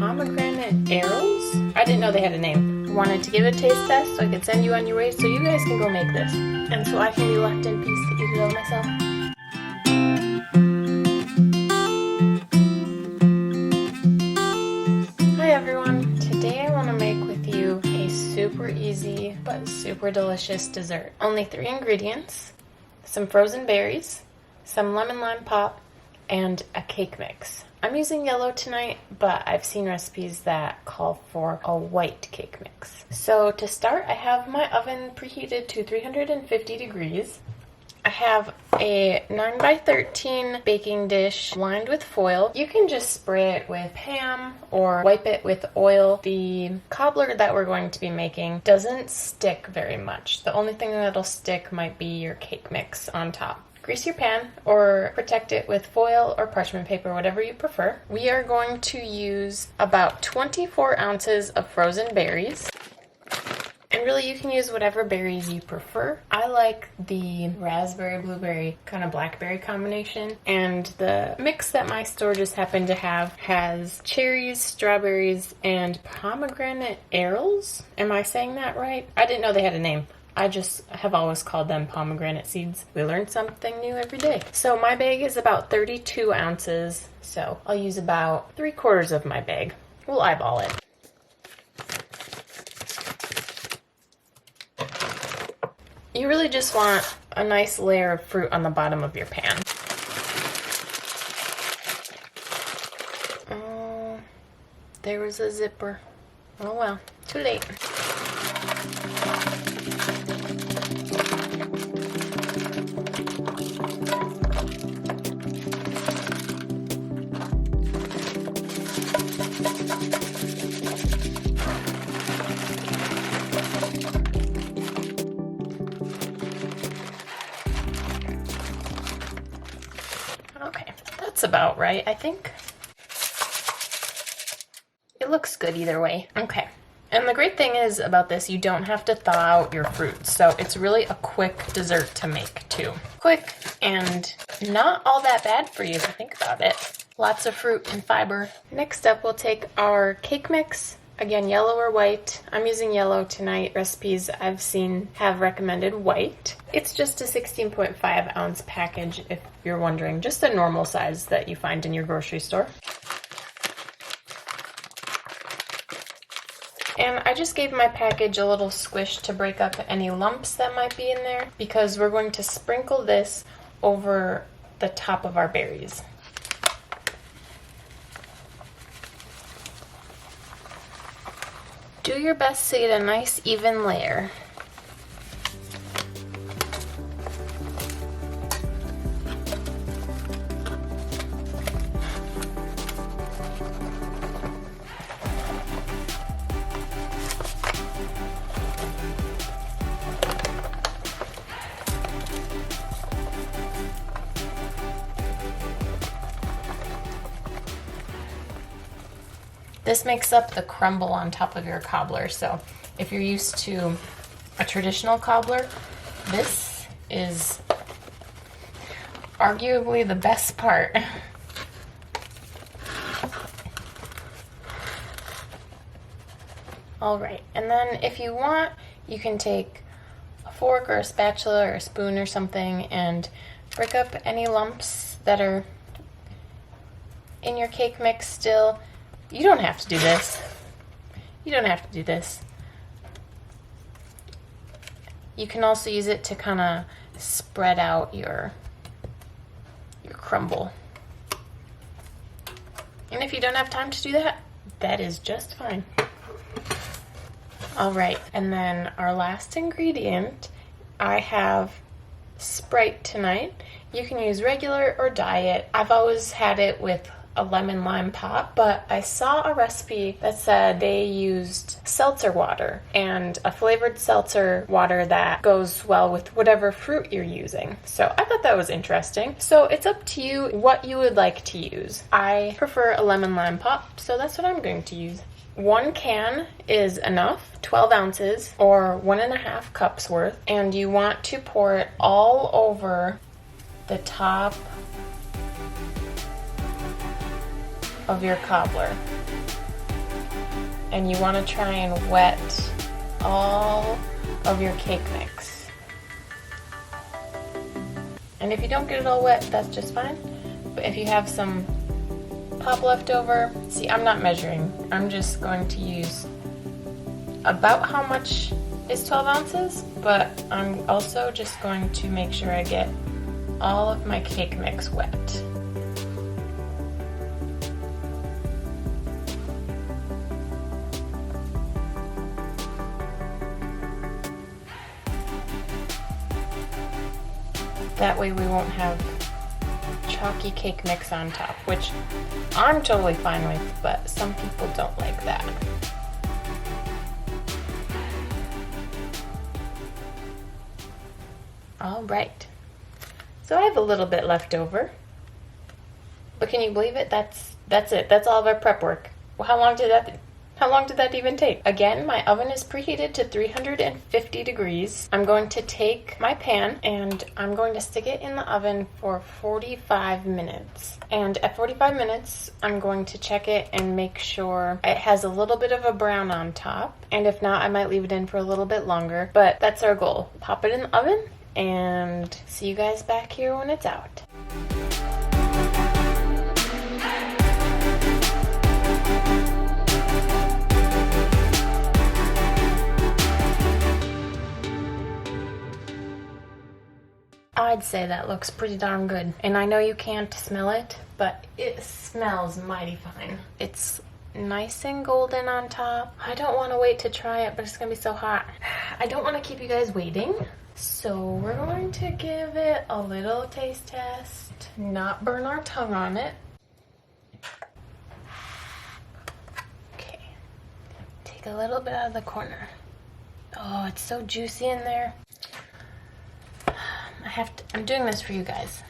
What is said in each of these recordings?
pomegranate arrows? I didn't know they had a name. I wanted to give a taste test so I could send you on your way so you guys can go make this. And so I can be left in peace to eat it all myself. Hi everyone. Today I want to make with you a super easy but super delicious dessert. Only 3 ingredients: some frozen berries, some lemon lime pop, and a cake mix. I'm using yellow tonight, but I've seen recipes that call for a white cake mix. So to start, I have my oven preheated to 350 degrees. I have a 9x13 baking dish lined with foil. You can just spray it with ham or wipe it with oil. The cobbler that we're going to be making doesn't stick very much. The only thing that'll stick might be your cake mix on top. Grease your pan or protect it with foil or parchment paper, whatever you prefer. We are going to use about 24 ounces of frozen berries. And really, you can use whatever berries you prefer. I like the raspberry, blueberry, kind of blackberry combination. And the mix that my store just happened to have has cherries, strawberries, and pomegranate arrows. Am I saying that right? I didn't know they had a name. I just have always called them pomegranate seeds. We learn something new every day. So my bag is about 32 ounces, so I'll use about 3/4 of my bag. We'll eyeball it. You really just want a nice layer of fruit on the bottom of your pan. Oh, there was a zipper. Oh well, too late. Okay, that's about right, I think. It looks good either way. Okay, and the great thing is about this, you don't have to thaw out your fruits, so it's really a quick dessert to make too. Quick and not all that bad for you if you think about it. Lots of fruit and fiber. Next up, we'll take our cake mix. Again, yellow or white. I'm using yellow tonight. Recipes I've seen have recommended white. It's just a 16.5 ounce package if you're wondering. Just a normal size that you find in your grocery store. And I just gave my package a little squish to break up any lumps that might be in there because we're going to sprinkle this over the top of our berries. Do your best to get a nice even layer. This makes up the crumble on top of your cobbler. So if you're used to a traditional cobbler, this is arguably the best part. All right, and then if you want, you can take a fork or a spatula or a spoon or something and break up any lumps that are in your cake mix still. You don't have to do this. You don't have to do this. You can also use it to kind of spread out your crumble. And if you don't have time to do that, that is just fine. All right, and then our last ingredient, I have Sprite tonight. You can use regular or diet. I've always had it with a lemon lime pop, but I saw a recipe that said they used seltzer water and a flavored seltzer water that goes well with whatever fruit you're using. So I thought that was interesting. So it's up to you what you would like to use. I prefer a lemon lime pop, so that's what I'm going to use. 1 can is enough, 12 ounces or 1.5 cups worth, and you want to pour it all over the top of your cobbler. and you want to try and wet all of your cake mix. And if you don't get it all wet, that's just fine. But if you have some pop left over, see, I'm not measuring. I'm just going to use about how much is 12 ounces, but I'm also just going to make sure I get all of my cake mix wet. That way we won't have chalky cake mix on top, which I'm totally fine with, but some people don't like that. All right, so I have a little bit left over, but can you believe it? That's it. That's all of our prep work. Well, how long did that even take? Again, my oven is preheated to 350 degrees. I'm going to take my pan and I'm going to stick it in the oven for 45 minutes. And at 45 minutes, I'm going to check it and make sure it has a little bit of a brown on top. And if not, I might leave it in for a little bit longer, but that's our goal. Pop it in the oven and see you guys back here when it's out. I'd say that looks pretty darn good. And I know you can't smell it, but it smells mighty fine. It's nice and golden on top. I don't want to wait to try it, but it's gonna be so hot. I don't want to keep you guys waiting. So we're going to give it a little taste test, not burn our tongue on it. Okay, take a little bit out of the corner. Oh, it's so juicy in there. I'm doing this for you guys.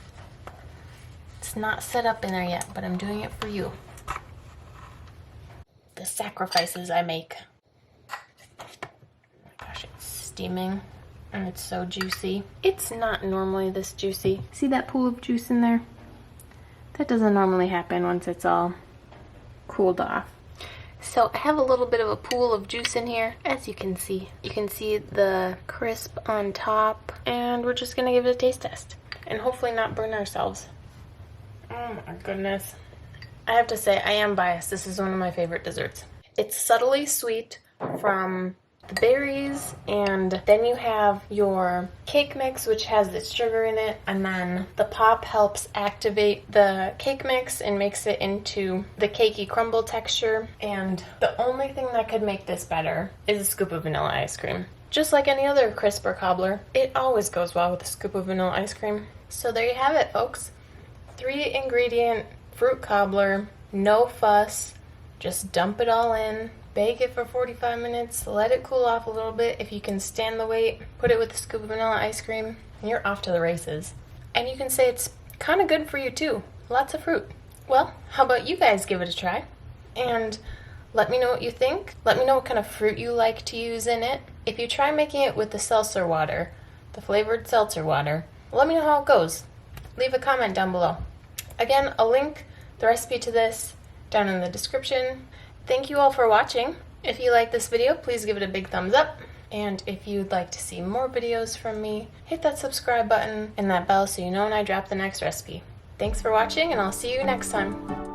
It's not set up in there yet, but I'm doing it for you. The sacrifices I make. Oh my gosh, it's steaming and it's so juicy. It's not normally this juicy. See that pool of juice in there? That doesn't normally happen once it's all cooled off. So I have a little bit of a pool of juice in here, as you can see. You can see the crisp on top, and we're just gonna give it a taste test and hopefully not burn ourselves. Oh my goodness. I have to say, I am biased. This is one of my favorite desserts. It's subtly sweet from the berries, and then you have your cake mix, which has the sugar in it, and then the pop helps activate the cake mix and makes it into the cakey crumble texture. And the only thing that could make this better is a scoop of vanilla ice cream. Just like any other crisp or cobbler, it always goes well with a scoop of vanilla ice cream. So there you have it, folks. 3-ingredient fruit cobbler, no fuss, just dump it all in. Bake it for 45 minutes, let it cool off a little bit. If you can stand the wait, put it with a scoop of vanilla ice cream, and you're off to the races. And you can say it's kind of good for you too. Lots of fruit. Well, how about you guys give it a try? And let me know what you think. Let me know what kind of fruit you like to use in it. If you try making it with the seltzer water, the flavored seltzer water, let me know how it goes. Leave a comment down below. Again, I'll link the recipe to this down in the description. Thank you all for watching. If you like this video, please give it a big thumbs up. And if you'd like to see more videos from me, hit that subscribe button and that bell so you know when I drop the next recipe. Thanks for watching, and I'll see you next time.